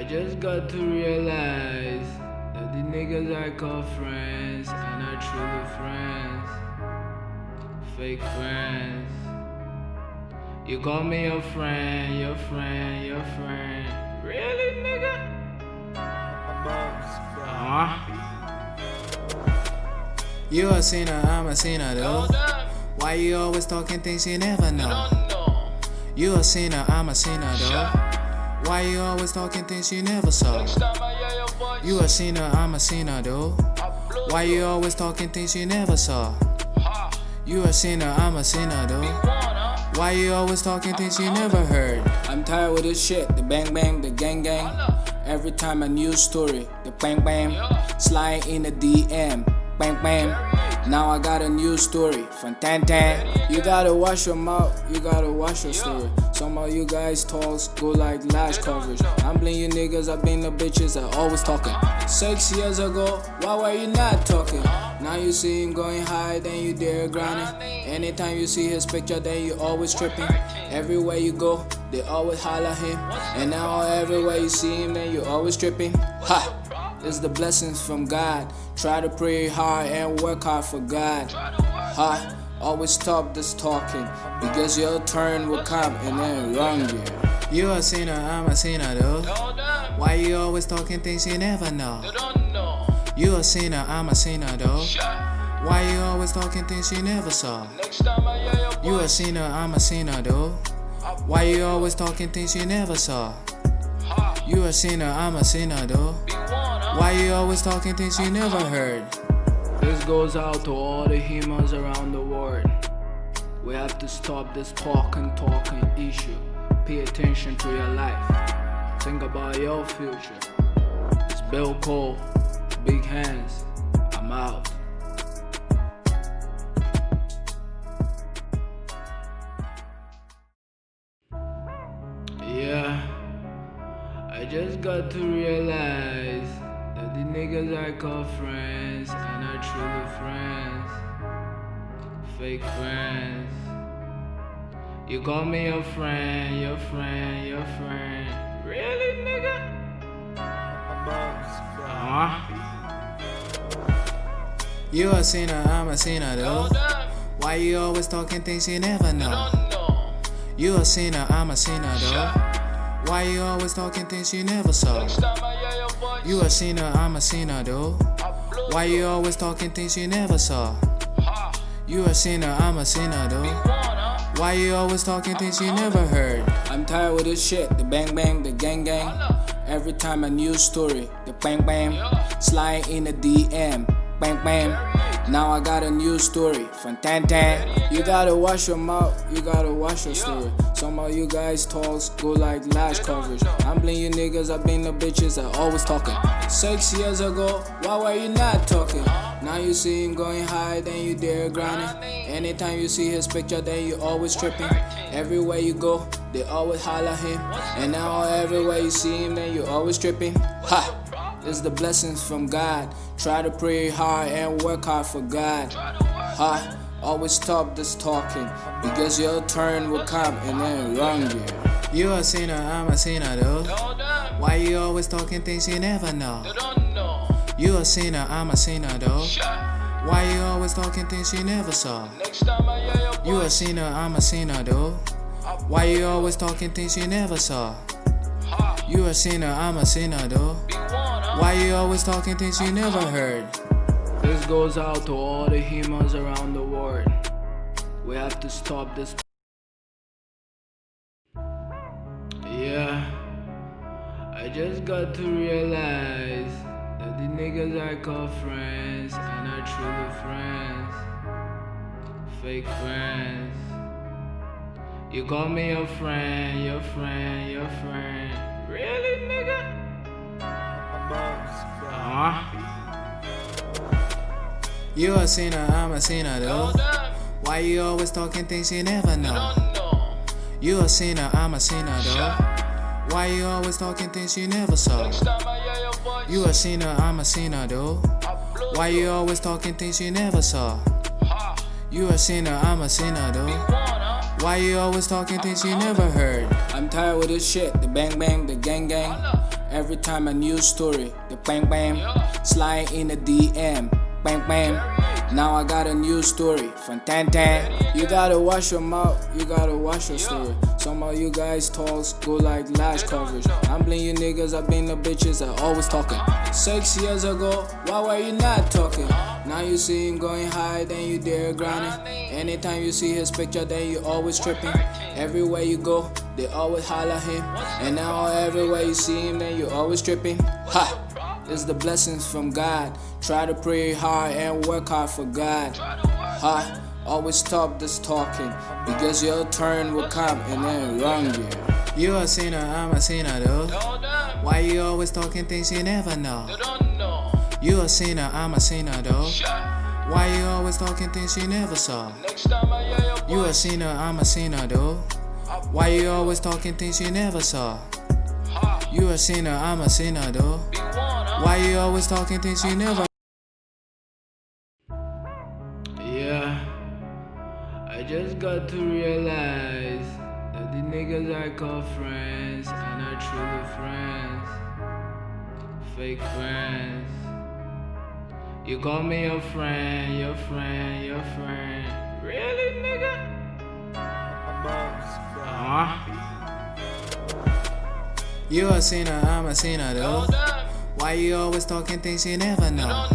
just got to realize that the niggas I call friends are not truly friends, fake friends. You call me your friend, your friend, your friend. Really, nigga? You a sinner, I'm a sinner though. Why you always talking things you never know? You a sinner, I'm a sinner though. Why you always talking things you never saw? You a sinner, I'm a sinner though. Why you always talking things you never saw? You a sinner, I'm a sinner though. Why you always talking things you never heard? I'm tired with this shit, the bang bang, the gang gang. Every time a news story, the bang bang. Slide in the DM, bang bang. Now I got a new story from Tan Tan. You gotta watch your mouth, you gotta watch your story. Some of you guys talks go like lash coverage. I'm blaming you niggas, I've been the bitches that always talking. 6 years ago, why were you not talking? Now you see him going high, then you there grinding. Anytime you see his picture, then you always tripping. Everywhere you go, they always holler him. And now everywhere you see him, then you always tripping. Ha! It's the blessings from God. Try to pray hard and work hard for God. Ha! Always stop this talking, because your turn will come and then wrong you. You a sinner, I'm a sinner though. Why you always talking things you never know? You a sinner, I'm a sinner though. Why you always talking things you never saw? You a sinner, I'm a sinner though. Why you always talking things you never saw? You a sinner, I'm a sinner though. Why you always talking things you never heard? This goes out to all the humans around the world. We have to stop this talking issue. Pay attention to your life. Think about your future. It's Bill Cole, Big Hands. I'm out. Yeah, I just got to realize that the niggas I call friends are not truly friends, fake friends. You call me your friend, your friend, your friend. Really, nigga? You a sinner, I'm a sinner though. Why you always talking things you never know? You a sinner, I'm a sinner though. Why you always talking things you never saw? You a sinner, I'm a sinner though. Why you always talking things you never saw? You a sinner, I'm a sinner though. Why you always talking things you never heard? I'm tired with this shit, the bang bang, the gang gang. Every time a news story, the bang bang. Slide in the DM, bang bang. Now I got a new story from Tan Tan. You gotta watch your mouth, you gotta watch your story. Some of you guys talks go like lash coverage. I'm blaming you niggas, I've been the bitches that always talking. 6 years ago, why were you not talking? Now you see him going high, then you there grinding. Anytime you see his picture, then you always tripping. Everywhere you go, they always holler him. And now everywhere you see him, then you always tripping. Ha! It's the blessings from God. Try to pray hard and work hard for God. Ha! Always stop this talking, because your turn will come and then wrong you. You a sinner, I'm a sinner though. Why you always talking things you never know? You a sinner, I'm a sinner though. Why you always talking things you never saw? You a sinner, I'm a sinner though. Why you always talking things you never saw? You a sinner, I'm a sinner though. Why you always talking things you never heard? This goes out to all the humans around the world. We have to stop this. Yeah, I just got to realize that the niggas I call friends are not truly friends, fake friends. You call me your friend, your friend, your friend. Really, nigga? You a sinner, I'm a sinner though. Why you always talking things you never know? You a sinner, I'm a sinner though. Why you always talking things you never saw? You a sinner, I'm a sinner though. Why you always talking things you never saw? You a sinner, I'm a sinner though. Why you always talking things you never heard? I'm tired with this shit, the bang bang, the gang gang. Every time a news story, the bang bang, slide in the DM, bang bang. Now I got a news story from Tan Tan. You gotta watch your mouth, you gotta watch your story. Some of you guys talks go like lash coverage. I'm bling you niggas, I been the bitches, I always talking. 6 years ago, why were you not talking? Now you see him going high, then you there grinding. Anytime you see his picture, then you always tripping. Everywhere you go, they always holler him. And now everywhere you see him, then you always tripping. Ha! It's the blessings from God. Try to pray hard and work hard for God. Ha! Always stop this talking, because your turn will come and then wrong you. You a sinner, I'm a sinner though. Why you always talking things you never know? You a sinner, I'm a sinner though. Why you always talking things you never saw? You a sinner, I'm a sinner though. Why you always talking things you never saw? You a sinner, I'm a sinner though. Why you always talking things you never? Yeah, I just got to realize that the niggas I call friends are not truly friends, fake friends. You call me your friend, your friend, your friend. Really, nigga? You a sinner, I'm a sinner though. Why you always talking things you never know?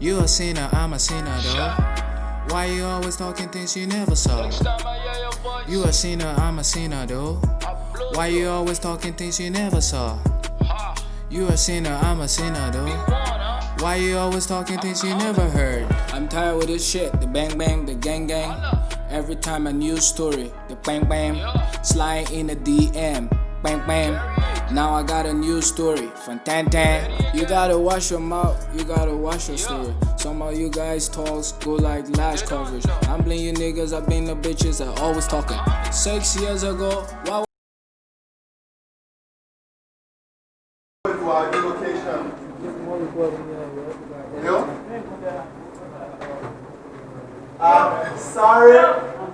You a sinner, I'm a sinner though. Why you always talking things you never saw? You a sinner, I'm a sinner though. Why you always talking things you never saw? You a sinner, I'm a sinner though. Why you always talking things you never heard? I'm tired with this shit, the bang bang, the gang gang. Every time a news story, the bang bang, slide in the DM, bang bang. Now I got a news story from Tan Tan. You gotta watch your mouth, you gotta watch your story. Some of you guys talks go like lash coverage. I'm bling you niggas, I been the bitches, I always talking. 6 years ago, why? To our new location.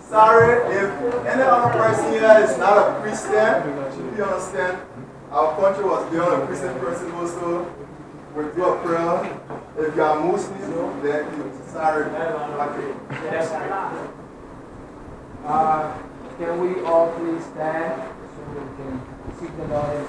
Sorry, if any other person here is not a Christian, you understand, our country was built on a Christian person also. We do a prayer. If you are Muslim, then you sorry. Okay. Can we all please stand so we can seek the Lord?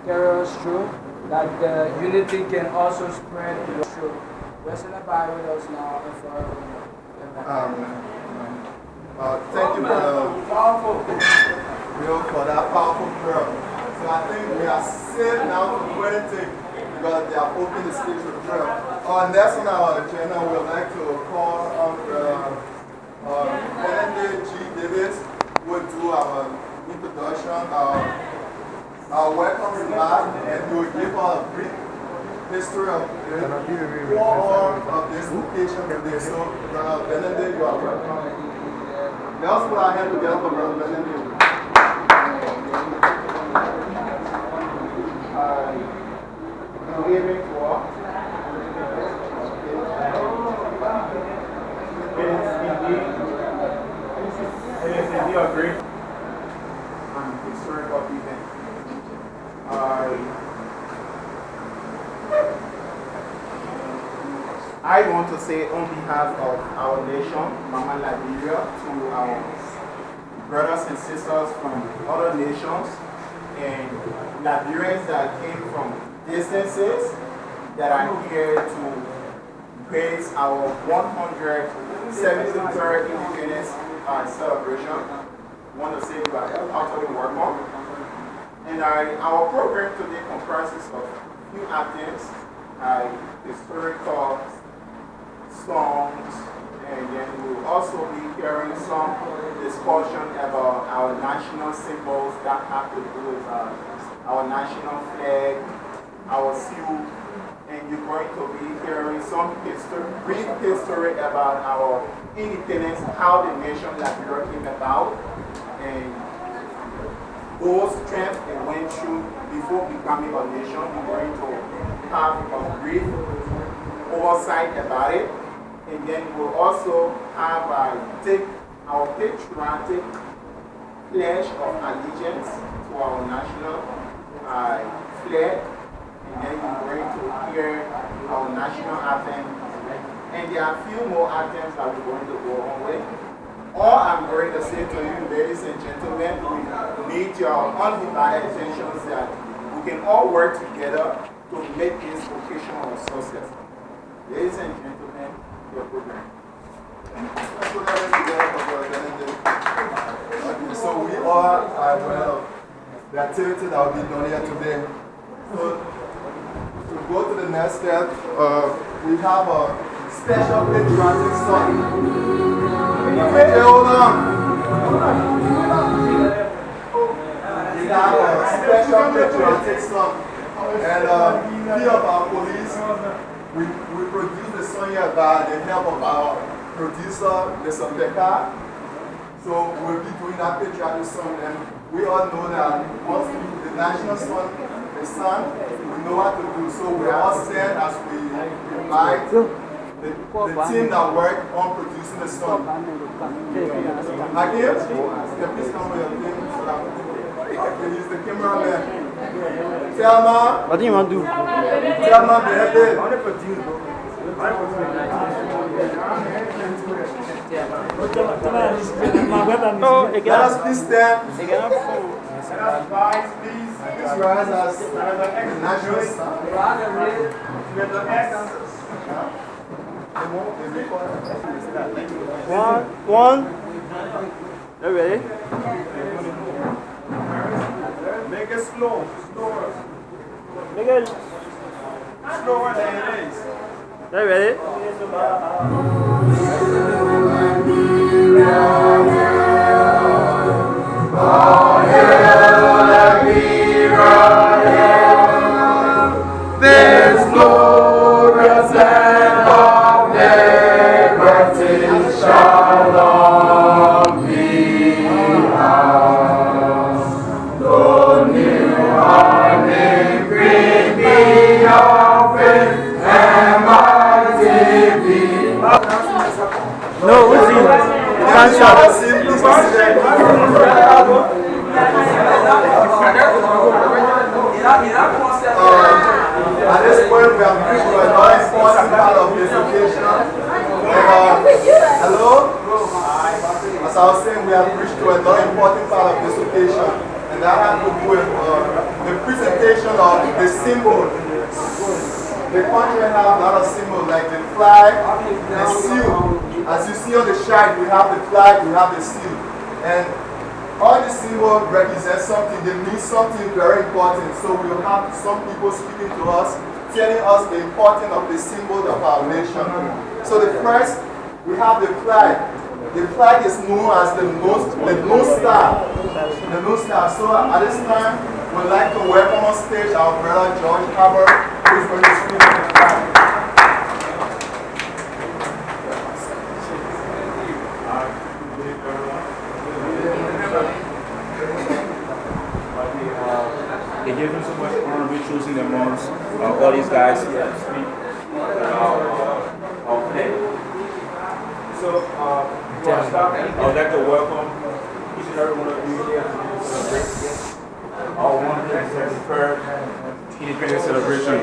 Carry us through, that the unity can also spread through. Rest in the Bible with us now and forever. Thank you, for that powerful prayer. So I think we are safe now for anything because they have opened the stage for prayer. Next on our agenda, we would like to call on G. Davis, who will do our introduction, our welcome remark, and he will give us a brief history of the core of this location today. So, Brother Benedict, you are welcome. Let us put our hands together for Brother Benedict. Good evening to all. It is indeed a great and historical event. I want to say on behalf of our nation, Mama Liberia, to our brothers and sisters from other nations and Liberians that came from distances that are here to praise our 173rd Independence celebration. I want to say we are heartily welcome. And our program today comprises of few items, historical songs, and then we'll also be hearing some discussion about our our national symbols that have to do with our national flag, our seal, and you're going to be hearing some history, brief history about our independence, how the nation Liberia came about, and those strengths it went through before becoming a nation. We're going to have a brief oversight about it, and then we'll also have take our patriotic pledge of allegiance to our national flag, and then you're going to hear our national anthem, and there are a few more anthems that we're going to go on with. All I'm going to say to you, ladies and gentlemen, we need your undivided attention that we can all work together to make this occasion a success. Ladies and gentlemen, your program. Okay, so we are aware of the activity that will be done here today. So to go to the next step, we have a special patriotic song. Okay, hold on. We have a special patriotic song. And few of our police, we produce the song here by the help of our producer, Mr. Pekka. So we'll be doing that patriotic song, and we all know that once the national song is sung, we know what to do. So we all stand as we invite the team that work on producing the song. Again, can please come with your team so that okay, he's the cameraman. Thelma. What do you want to do? Thelma, behead it. Let us please stand. Let us rise, please. Please rise as the national song. With the S. One. Are you ready? Make it slow. Slower. Make it Slower than it is. Are you ready? There's glorious land of liberty shall long be ours. Though new morning bring me of faith and mighty be. No, what's it? At this point, we have reached to a very important part of this occasion. Hello? As I was saying, we have reached to a very important part of this occasion, and that has to do with the presentation of the symbol. The country has a lot of symbols like the flag, the seal. As you see on the shirt, we have the flag, we have the seal. And all the symbols represent something, they mean something very important. So we'll have some people speaking to us, telling us the importance of the symbols of our nation. So the first, we have the flag. The flag is known as the North Star. The North Star. So at this time, we'd like to welcome on stage our brother George Haber, who is going to speak on the flag. They gave him so much honor with choosing them amongst all these guys here to speak our flag. So, before I start, I would like to welcome each and every one of you here to this celebration. Our 173rd Independence celebration.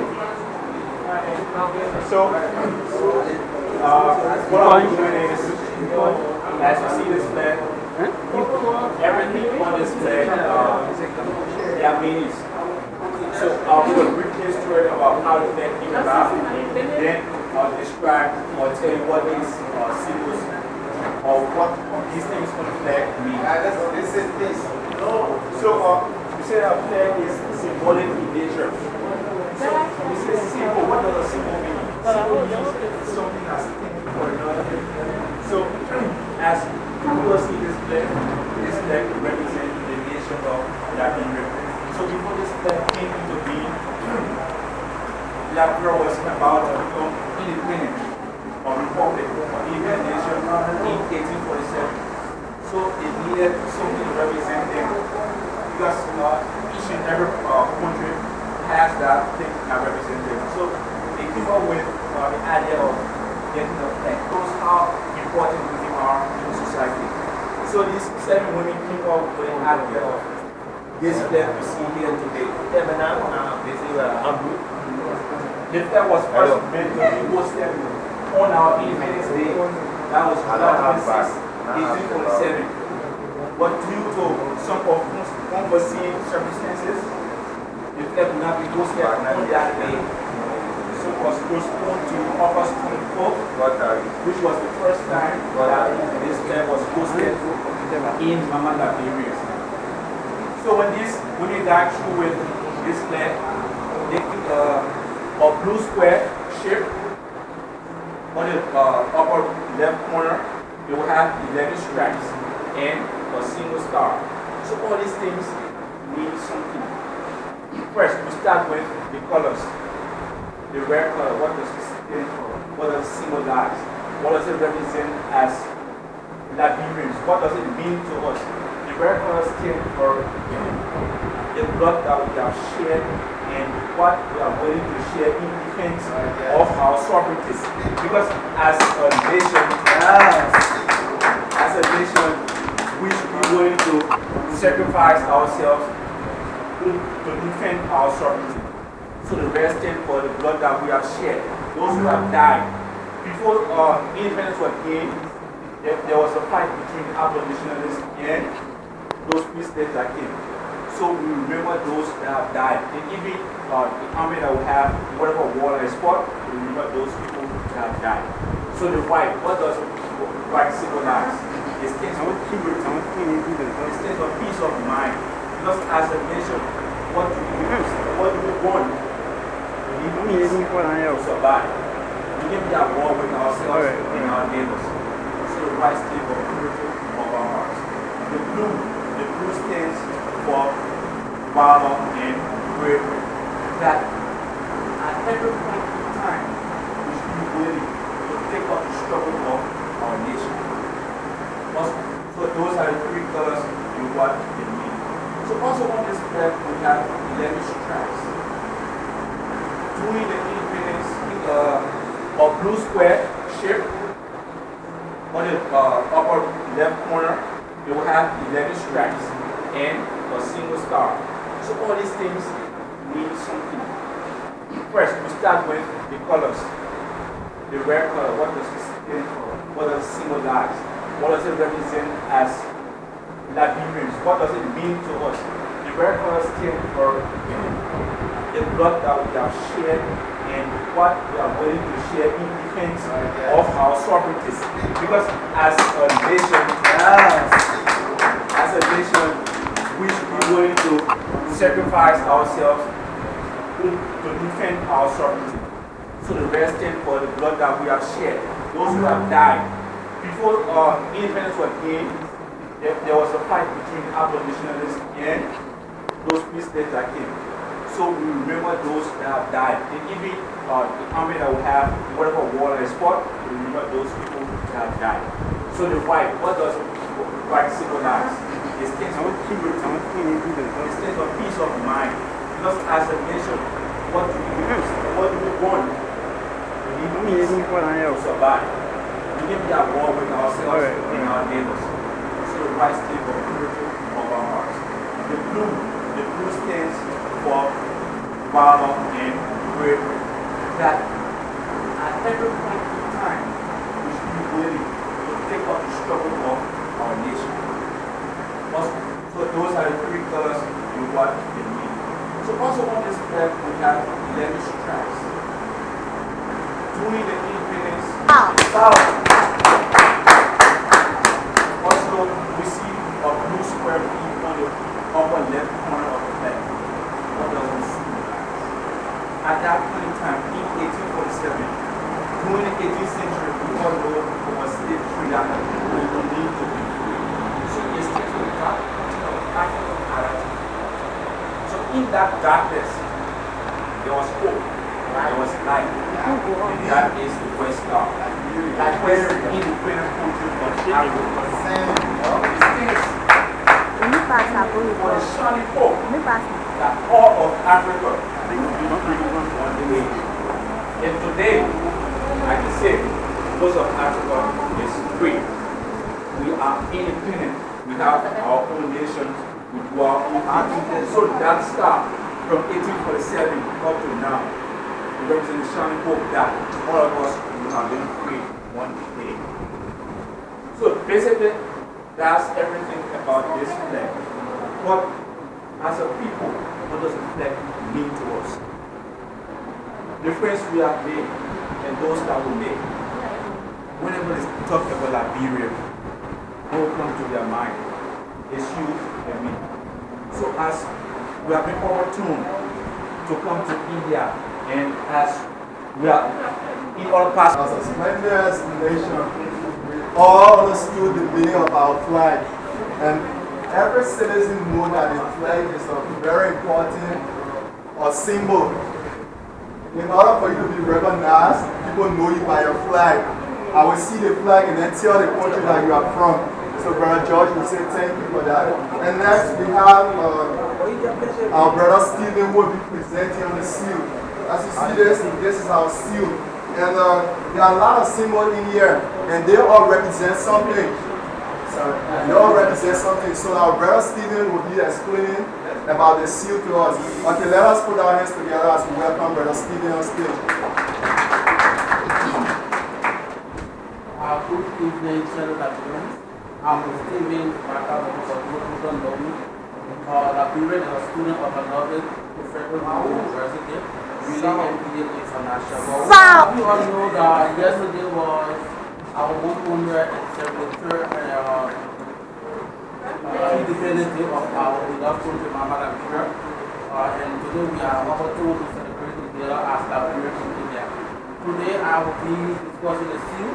So, what I'm doing is, as you see this flag, everything on this flag, there are meanings. So I'll give a brief history about how the flag came about, then I'll describe or tell you what these symbols or what these things on the flag mean. So you say our flag is symbolic in nature. So you say symbol, what does a symbol mean? Symbol means something that's taken for another. So as people see this flag represents nation of Liberia. So before this flag came into being, Liberia was about to become independent or republic or even nation in 1847. So it needed something to represent them because each and every country has that thing that represents them. So they came up with the idea of getting a flag. It shows how important women are in society. So these 7 women came up with the idea of this flag we see here today. The flag was first meant to be hosted on our Independence Day. That was July 26, 1847. But due to some unforeseen circumstances, the flag would not be hosted on that day. So it was postponed to August 24th, which was the first time that this flag was hosted in Mama Liberia. So when they got through with this flag, they took a blue square shape on the upper left corner. It will have 11 stripes and a single star. So all these things mean something. First, we start with the colors. The red color, what does it stand for? What does it symbolize? What does it represent as Liberians? What does it mean to us? The red color stands for the blood that we have shared and what we are willing to share in defense of our sovereignty. Because as a nation, we should be willing to sacrifice ourselves to defend our sovereignty. So the red stands for the blood that we have shed, those who have died. Before independence was gained, there was a fight between the abolitionists and those peacemakers that came. So we remember those that have died. And even the army that we have, whatever war is fought, we remember those people that have died. So the white, what does white symbolize? It stands for purity. It stands for peace of mind. Because as a nation, what do we want? We need peace to survive. We can be at war with ourselves and our neighbors. So the white stands for purity of our hearts. The blue stands for valor and bravery. That at every point in time, we should be willing to take up the struggle of our nation. So those are the 3 colors in what they mean. So also on this flag, we have 11 stripes. During the independence, a blue square shape on the upper left corner, it will have 11 stripes and a single star. So all these things mean something. First, we start with the colors. The red color, what does it stand for? What does it symbolize? What does it represent as Liberians? What does it mean to us? The red color stands for the blood that we have shared and what we are willing to share in defense of our sovereignty. Because as a nation, we should be willing to sacrifice ourselves to defend our sovereignty. So the red stands for the blood that we have shed, those who have died. Before independence was gained, there was a fight between the abolitionists and those peacemakers that came. So we remember those that have died. And even the army that we have, whatever war is fought, we remember those people that have died. So the white, what does white symbolize? It stands for purity. It stands for peace of mind. Because as a nation, what do we want? We need peace to survive. We can be at war with ourselves and our neighbors. So the white stands for purity of our hearts. The blue stands for valor and bravery. That at every point in time, we should be willing to take up the struggle of our nation. So those are the 3 colors in what they mean. So also on this flag, we have 11 stripes. During the independence, also we see a blue square on the upper left corner of the flag. What does it symbolize? At that point in time, in 1847, during the 18th century, we all know there was slave trade that we need to be free. So it stands for the African in that darkness, there was hope, there was light, and that is the West Star. Like where independent countries from Africa. For the shining hope that all of Africa will be free one day. And today, I can say, most of Africa is free. We are independent. We have our own nation. We do our own thing. So that star from 1847 up to now represents the shining hope that all of us will have been free one day. So basically, that's everything about this flag. But as a people, what does the flag mean to us? The friends we have made and those that we make, whenever they talk about Liberia, what will come to their mind is you and me. So as we have been opportune to come to India, and as we are in all parts As a splendid nation, we all understood the meaning of our flag. And every citizen knows that the flag is a very important symbol. In order for you to be recognized, people know you by your flag. I will see the flag and then tell the country that you are from. So Brother George will say thank you for that. And next we have our brother Stephen who will be presenting on the seal. As you see this is our seal. And there are a lot of symbols in here and they all represent something. They all represent something. So our brother Stephen will be explaining about the seal to us. Okay, let us put our hands together as we welcome Brother Stephen on stage. Good evening, fellow Liberians. I'm Stephen, who don't know me. Liberian is a student of another professional university, really MBA International. You all know that yesterday was our 173rd Independence Day of our beloved country, Mama Liberia. And today we are opportune to celebrate together as Liberians in India. Today I will be discussing the seal.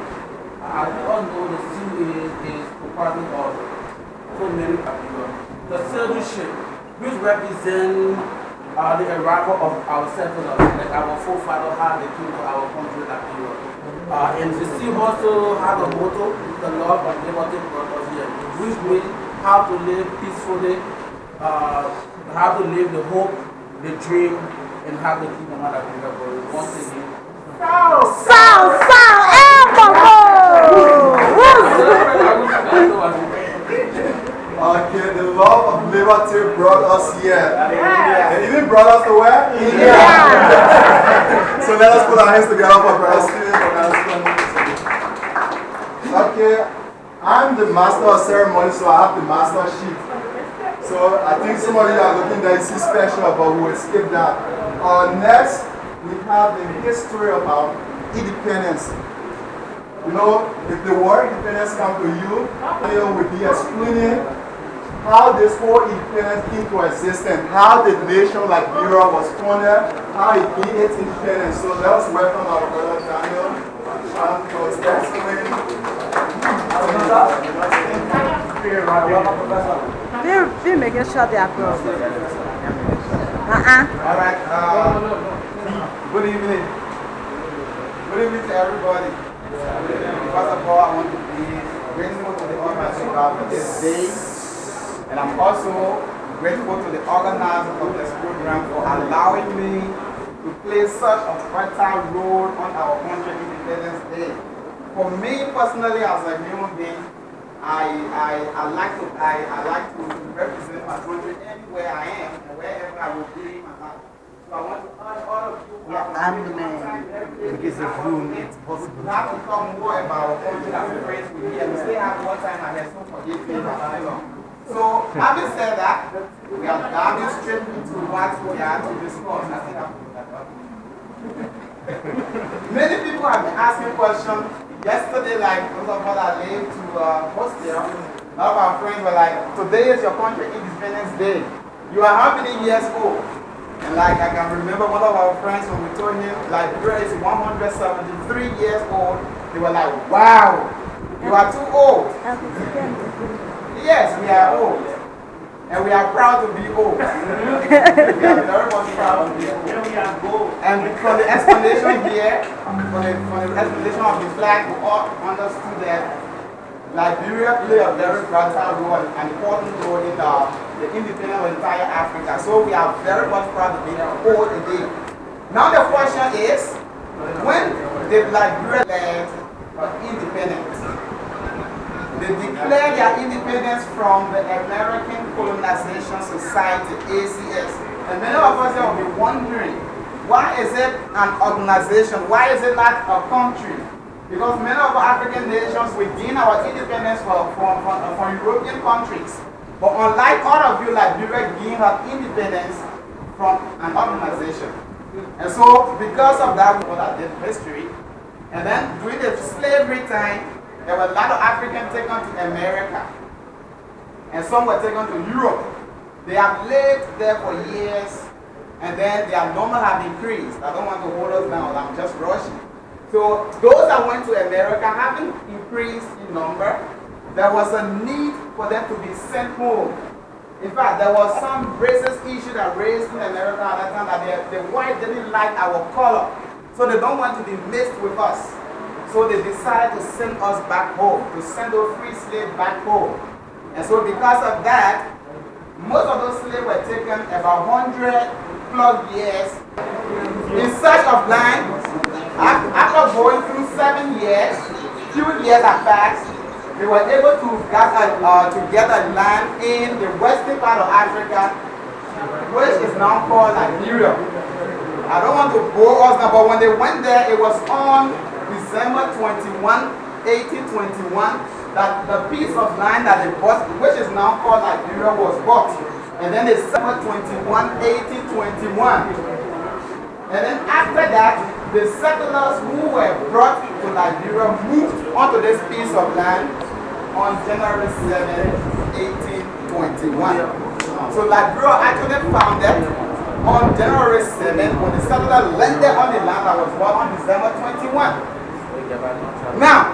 As we all know, the seal is composing of so many people. The sail shape, which represents the arrival of our settlers, like our forefathers how they came to our country, Liberia. And the seal also has a motto, the love of liberty brought us here, which means how to live peacefully, how to live the hope, the dream, and how to keep the mother going. Once again, Okay, the love of liberty brought us here. And even brought us to where? India. So let us put our hands together for Brother Stephen. Okay, I'm the master of ceremony, so I have the master sheet. So I think some of you are looking there, you see special, but we will skip that. Next, we have the history of our independence. You know, if the word independence comes to you, we'll be explaining how this whole independence came to existence, how the nation like Liberia was founded, how it gained its independence. So let us welcome our brother Daniel to explain. They're making sure they are close. All right. Good evening. Good evening to everybody. First of all, I want to be grateful to the Almighty God for this day. And I'm also grateful to the organizers of this program for allowing me to play such a vital role on our country Independence Day. For me personally, as a human being, I like to represent my country anywhere I am and wherever I will be in my life. So I want to urge all of you. I'm the man. It's a room, it's possible. We have to talk more about our country that we friends with here. We still have one time and there's no forgiveness. So, having said that, we are diving straight into what we are to discuss. I think many people have been asking questions. Yesterday, like those of us that live to hostel, a lot of our friends were like, today is your country Independence Day. You are how many years old? And like I can remember one of our friends when we told him Liberia is 173 years old, they were like, wow, you are too old. Yes, we are old. And we are proud to be old. We are very much proud to be old. And from the explanation here, from the explanation of the flag, we all understood that Liberia play a very vital role, an important role in the independence of entire Africa. So we are very much proud to be old today. Now the question is, when did Liberia land independence? They declared their independence from the American Colonization Society, ACS. And many of us will be wondering, why is it an organization? Why is it not a country? Because many of our African nations, we gain our independence from European countries. But unlike all of you, Liberia gained her independence from an organization. And so, because of that, we know that did history. And then, during the slavery time, there were a lot of Africans taken to America. And some were taken to Europe. They have lived there for years. And then their number have increased. I don't want to hold us down, I'm just rushing. So those that went to America having increased in number, there was a need for them to be sent home. In fact, there was some racist issue that raised in America at that time that the white didn't like our color. So they don't want to be mixed with us. So they decided to send us back home, to send those free slaves back home. And so because of that, most of those slaves were taken about 100 plus years in search of land. After going through 7 years, few years have passed, they were able to get a land in the western part of Africa, which is now called Liberia. I don't want to bore us now, but when they went there, it was on December 21, 1821, that the piece of land that they bought, which is now called Liberia, was bought. And then December 21, 1821. And then after that, the settlers who were brought to Liberia moved onto this piece of land on January 7, 1821. So Liberia actually founded on January 7 when the settlers landed on the land that was bought on December 21. Now,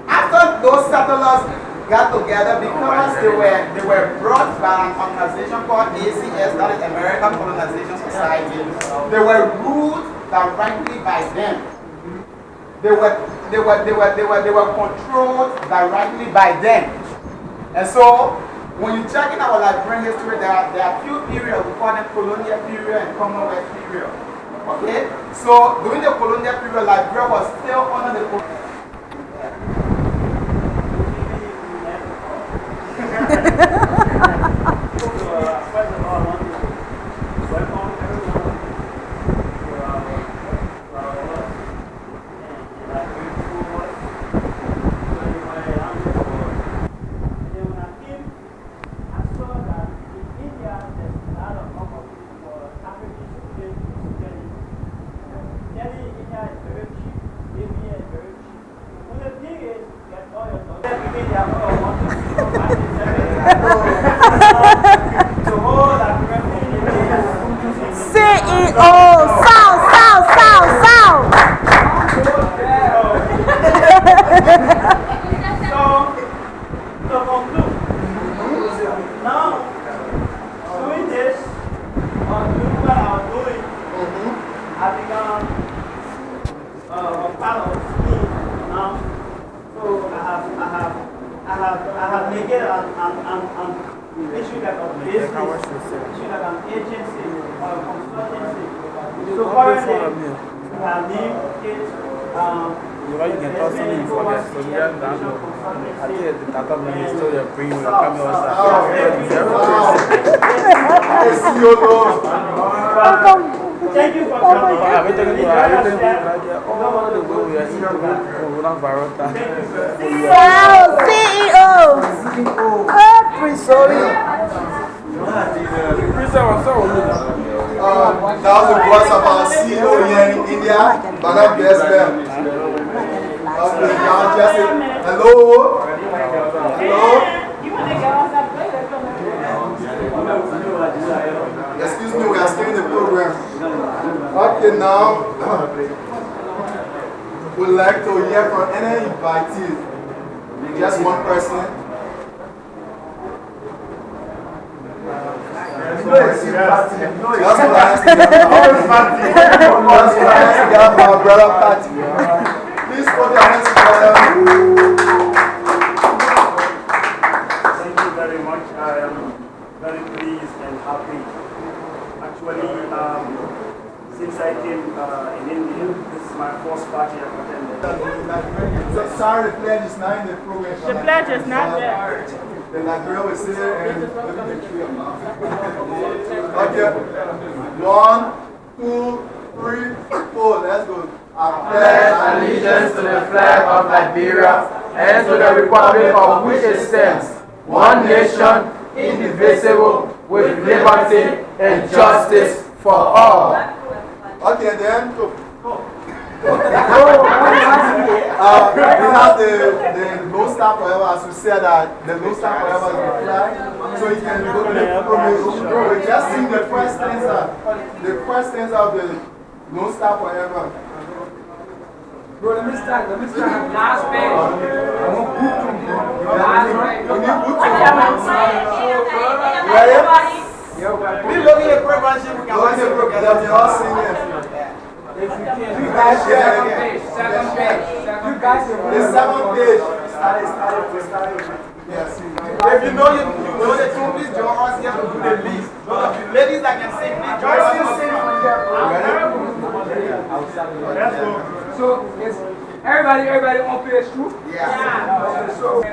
after those settlers got together, because they were brought by an organization called ACS, that is American Colonization Society, they were ruled directly by them. They were controlled directly by them. And so, when you check in our Liberian history, there are few periods, we call them colonial period and Commonwealth period. Okay? So, during the colonial period, Liberia was still under the Thank you for coming. Wow, CEO! That was the voice of our CEO here in India, but I bless them. Okay, now Jesse, hello? Hello? Excuse me, we are still in the program. Okay, now we'd like to hear from any invitee. Just one person. That's what I asked you. That's what I asked you for my brother Patty. Please put your hands together. Thank you very much. I am very pleased and happy. Actually, since I came in India, this is my first party I've attended. So, sorry, the pledge is not in the program. The pledge is not there. The Liberian will sit there and look at the tree of mouth. Okay. 1, 2, 3, 4. Let's go. I pledge allegiance to the flag of Liberia and to the republic of which it stands, one nation, indivisible, with liberty and justice for all. Okay, then go. We have the Lone Star Forever, as we said that the Lone Star Forever is the flag. So you can go to the program. We just sing the first stanza of the Lone Star Forever. Bro, let me start last page. I want we looking at preparation, we can watch the program. They're all singing. If you can, you guys second page. You guys the second page. Yes. If you know the tune, please join us here to do the list. Those of you ladies that can sing, please join us. Let's go. So, is everybody on page 2? Yeah. So,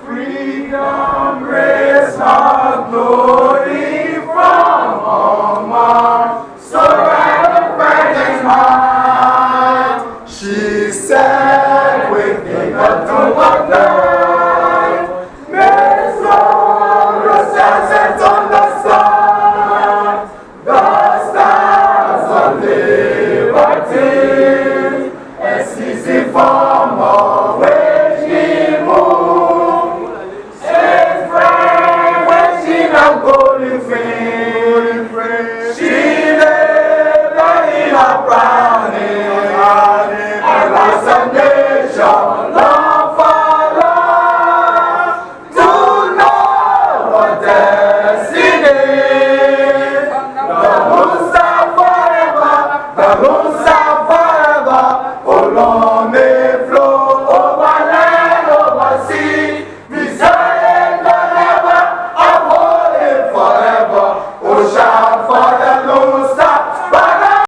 freedom, grace, our glory from all man. So right fighting heart, she said, waking up to what night. May sorrow sunset on the sun, the stars of liberty, as easy from all which he moved. She's friend when she not golden friend. She lived in a brownie, and was a nation long for love to know what destiny. The moons are forever, the moons are forever. Oh Lord, may flow over land, over sea. Be silent forever, uphold it forever. Oh, shout for the Lone Star Forever.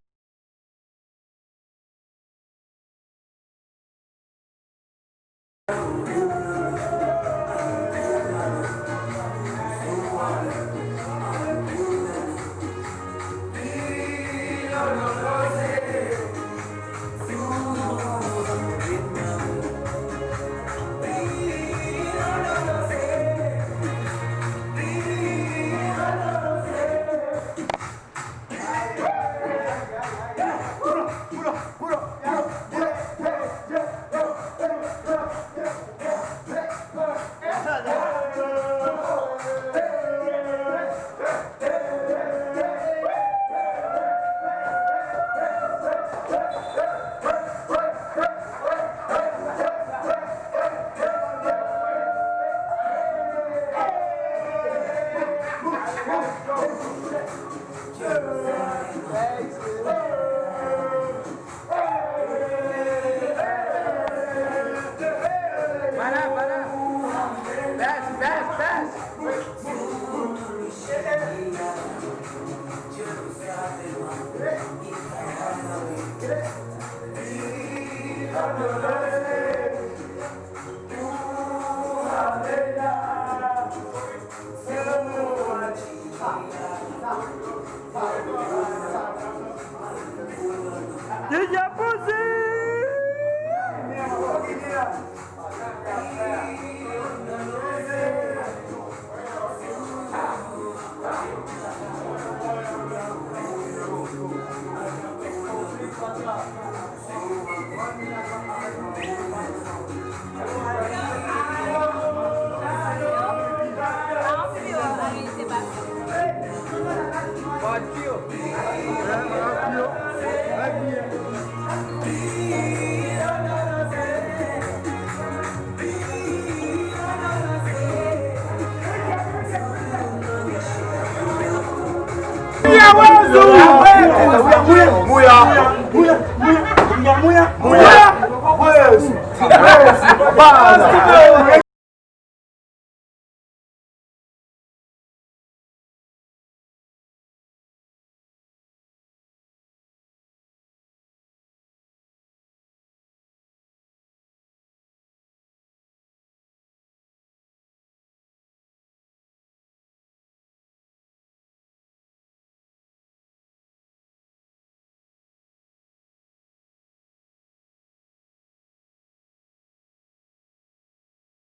Muya.